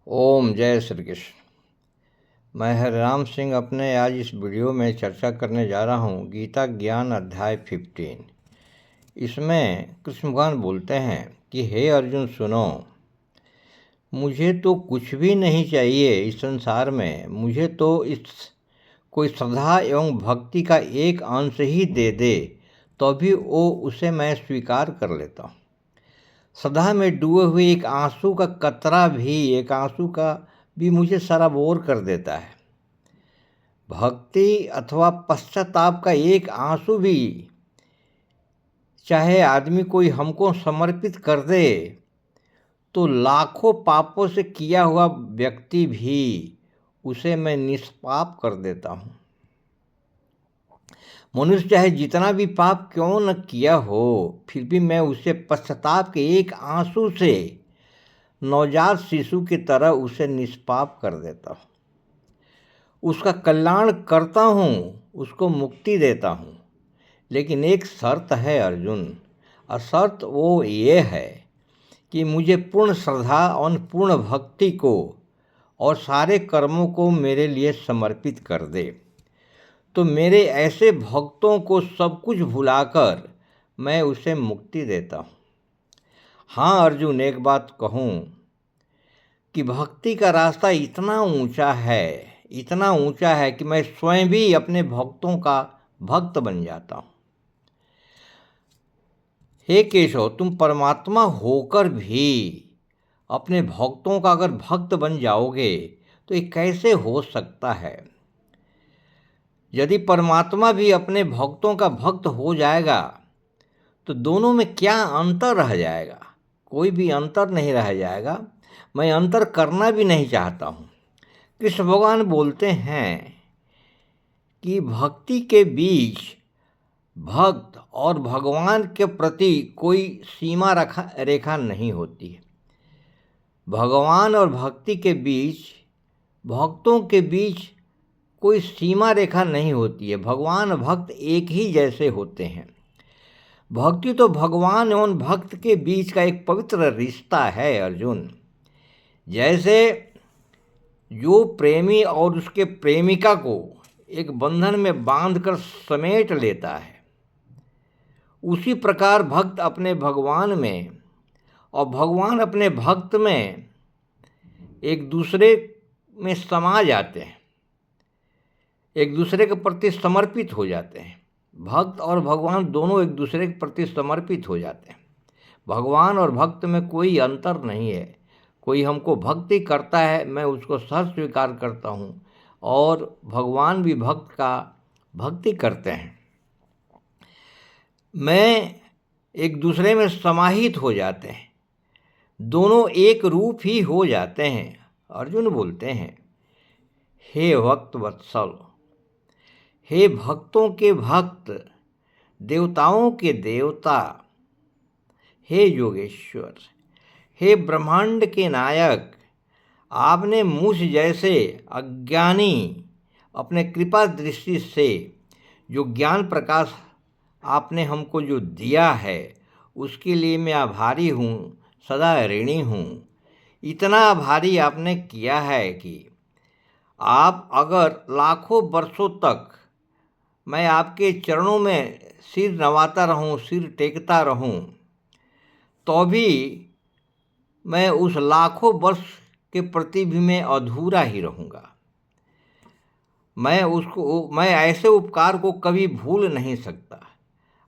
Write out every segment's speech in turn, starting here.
ओम जय श्री कृष्ण। मैं हरिराम सिंह अपने आज इस वीडियो में चर्चा करने जा रहा हूँ गीता ज्ञान अध्याय 15। इसमें कृष्ण भगवान बोलते हैं कि हे अर्जुन सुनो, मुझे तो कुछ भी नहीं चाहिए इस संसार में। मुझे तो इस कोई श्रद्धा एवं भक्ति का एक अंश ही दे दे तो भी उसे मैं स्वीकार कर लेता हूँ। श्रद्धा में डूबे हुए एक आंसू का कतरा भी, एक आंसू का भी मुझे सराबोर कर देता है। भक्ति अथवा पश्चाताप का एक आंसू भी चाहे आदमी कोई हमको समर्पित कर दे तो लाखों पापों से किया हुआ व्यक्ति भी उसे मैं निष्पाप कर देता हूँ। मनुष्य चाहे जितना भी पाप क्यों न किया हो, फिर भी मैं उसे पश्चाताप के एक आंसू से नवजात शिशु की तरह उसे निष्पाप कर देता हूँ, उसका कल्याण करता हूँ, उसको मुक्ति देता हूँ। लेकिन एक शर्त है अर्जुन, और शर्त वो ये है कि मुझे पूर्ण श्रद्धा और पूर्ण भक्ति को और सारे कर्मों को मेरे लिए समर्पित कर दे तो मेरे ऐसे भक्तों को सब कुछ भुलाकर मैं उसे मुक्ति देता हूँ। हाँ अर्जुन, एक बात कहूँ कि भक्ति का रास्ता इतना ऊंचा है कि मैं स्वयं भी अपने भक्तों का भक्त बन जाता हूँ। हे केशव, तुम परमात्मा होकर भी अपने भक्तों का अगर भक्त बन जाओगे तो ये कैसे हो सकता है? यदि परमात्मा भी अपने भक्तों का भक्त हो जाएगा तो दोनों में क्या अंतर रह जाएगा? कोई भी अंतर नहीं रह जाएगा। मैं अंतर करना भी नहीं चाहता हूँ। कृष्ण भगवान बोलते हैं कि भक्ति के बीच भक्त और भगवान के प्रति कोई सीमा रेखा नहीं होती है। भगवान और भक्ति के बीच, भक्तों के बीच कोई सीमा रेखा नहीं होती है। भगवान भक्त एक ही जैसे होते हैं। भक्ति तो भगवान एवं भक्त के बीच का एक पवित्र रिश्ता है अर्जुन। जैसे जो प्रेमी और उसके प्रेमिका को एक बंधन में बांधकर समेट लेता है, उसी प्रकार भक्त अपने भगवान में और भगवान अपने भक्त में एक दूसरे में समा जाते हैं, एक दूसरे के प्रति समर्पित हो जाते हैं। भक्त और भगवान दोनों एक दूसरे के प्रति समर्पित हो जाते हैं। भगवान और भक्त में कोई अंतर नहीं है। कोई हमको भक्ति करता है, मैं उसको सह स्वीकार करता हूँ, और भगवान भी भक्त का भक्ति करते हैं। मैं एक दूसरे में समाहित हो जाते हैं, दोनों एक रूप ही हो जाते हैं। अर्जुन बोलते हैं, हे भक्त वत्सल, हे भक्तों के भक्त, देवताओं के देवता, हे योगेश्वर, हे ब्रह्मांड के नायक, आपने मुझ जैसे अज्ञानी अपने कृपा दृष्टि से जो ज्ञान प्रकाश आपने हमको जो दिया है उसके लिए मैं आभारी हूँ, सदा ऋणी हूँ। इतना आभारी आपने किया है कि आप अगर लाखों वर्षों तक मैं आपके चरणों में सिर नवाता रहूं, सिर टेकता रहूं, तो भी मैं उस लाखों वर्ष के प्रति भी मैं अधूरा ही रहूँगा। मैं ऐसे उपकार को कभी भूल नहीं सकता।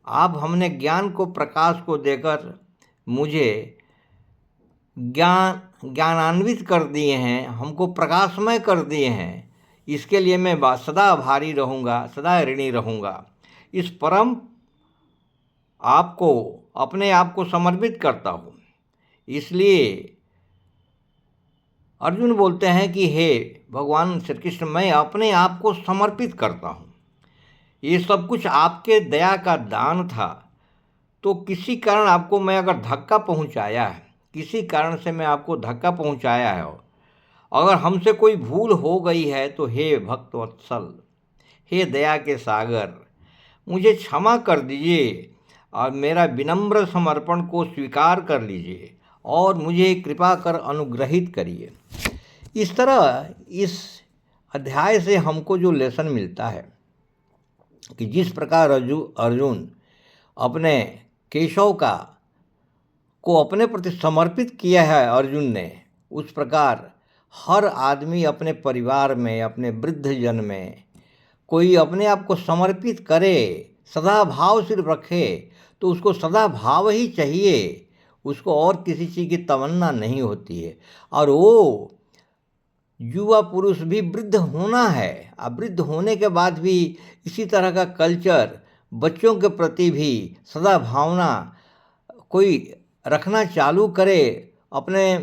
आप हमने ज्ञान को, प्रकाश को देकर मुझे ज्ञानान्वित कर दिए हैं, हमको प्रकाशमय कर दिए हैं। इसके लिए मैं सदा आभारी रहूँगा, सदा ऋणी रहूँगा। इस परम आपको, अपने आप को समर्पित करता हूँ। इसलिए अर्जुन बोलते हैं कि हे भगवान श्री कृष्ण, मैं अपने आप को समर्पित करता हूँ। ये सब कुछ आपके दया का दान था। तो किसी कारण आपको मैं अगर धक्का पहुँचाया है, किसी कारण से मैं आपको धक्का पहुँचाया है, अगर हमसे कोई भूल हो गई है तो हे भक्तवत्सल, हे दया के सागर, मुझे क्षमा कर दीजिए और मेरा विनम्र समर्पण को स्वीकार कर लीजिए और मुझे कृपा कर अनुग्रहित करिए। इस तरह इस अध्याय से हमको जो लेसन मिलता है कि जिस प्रकार अर्जुन अपने केशव को अपने प्रति समर्पित किया है अर्जुन ने, उस प्रकार हर आदमी अपने परिवार में, अपने वृद्धजन में कोई अपने आप को समर्पित करे, सदा भाव सिर्फ रखे, तो उसको सदा भाव ही चाहिए, उसको और किसी चीज़ की तमन्ना नहीं होती है। और वो युवा पुरुष भी वृद्ध होना है। अब वृद्ध होने के बाद भी इसी तरह का कल्चर बच्चों के प्रति भी सदा भावना कोई रखना चालू करे, अपने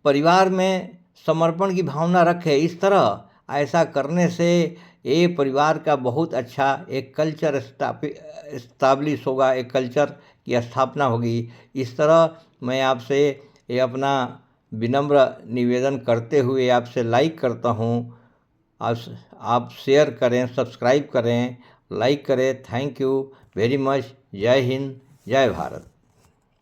परिवार में समर्पण की भावना रखे। इस तरह ऐसा करने से ये परिवार का बहुत अच्छा एक कल्चर इस्टाब्लिश होगा, एक कल्चर की स्थापना होगी। इस तरह मैं आपसे ये अपना विनम्र निवेदन करते हुए आपसे लाइक करता हूँ। आप शेयर करें, सब्सक्राइब करें, लाइक करें। Thank you very much. जय हिंद, जय भारत।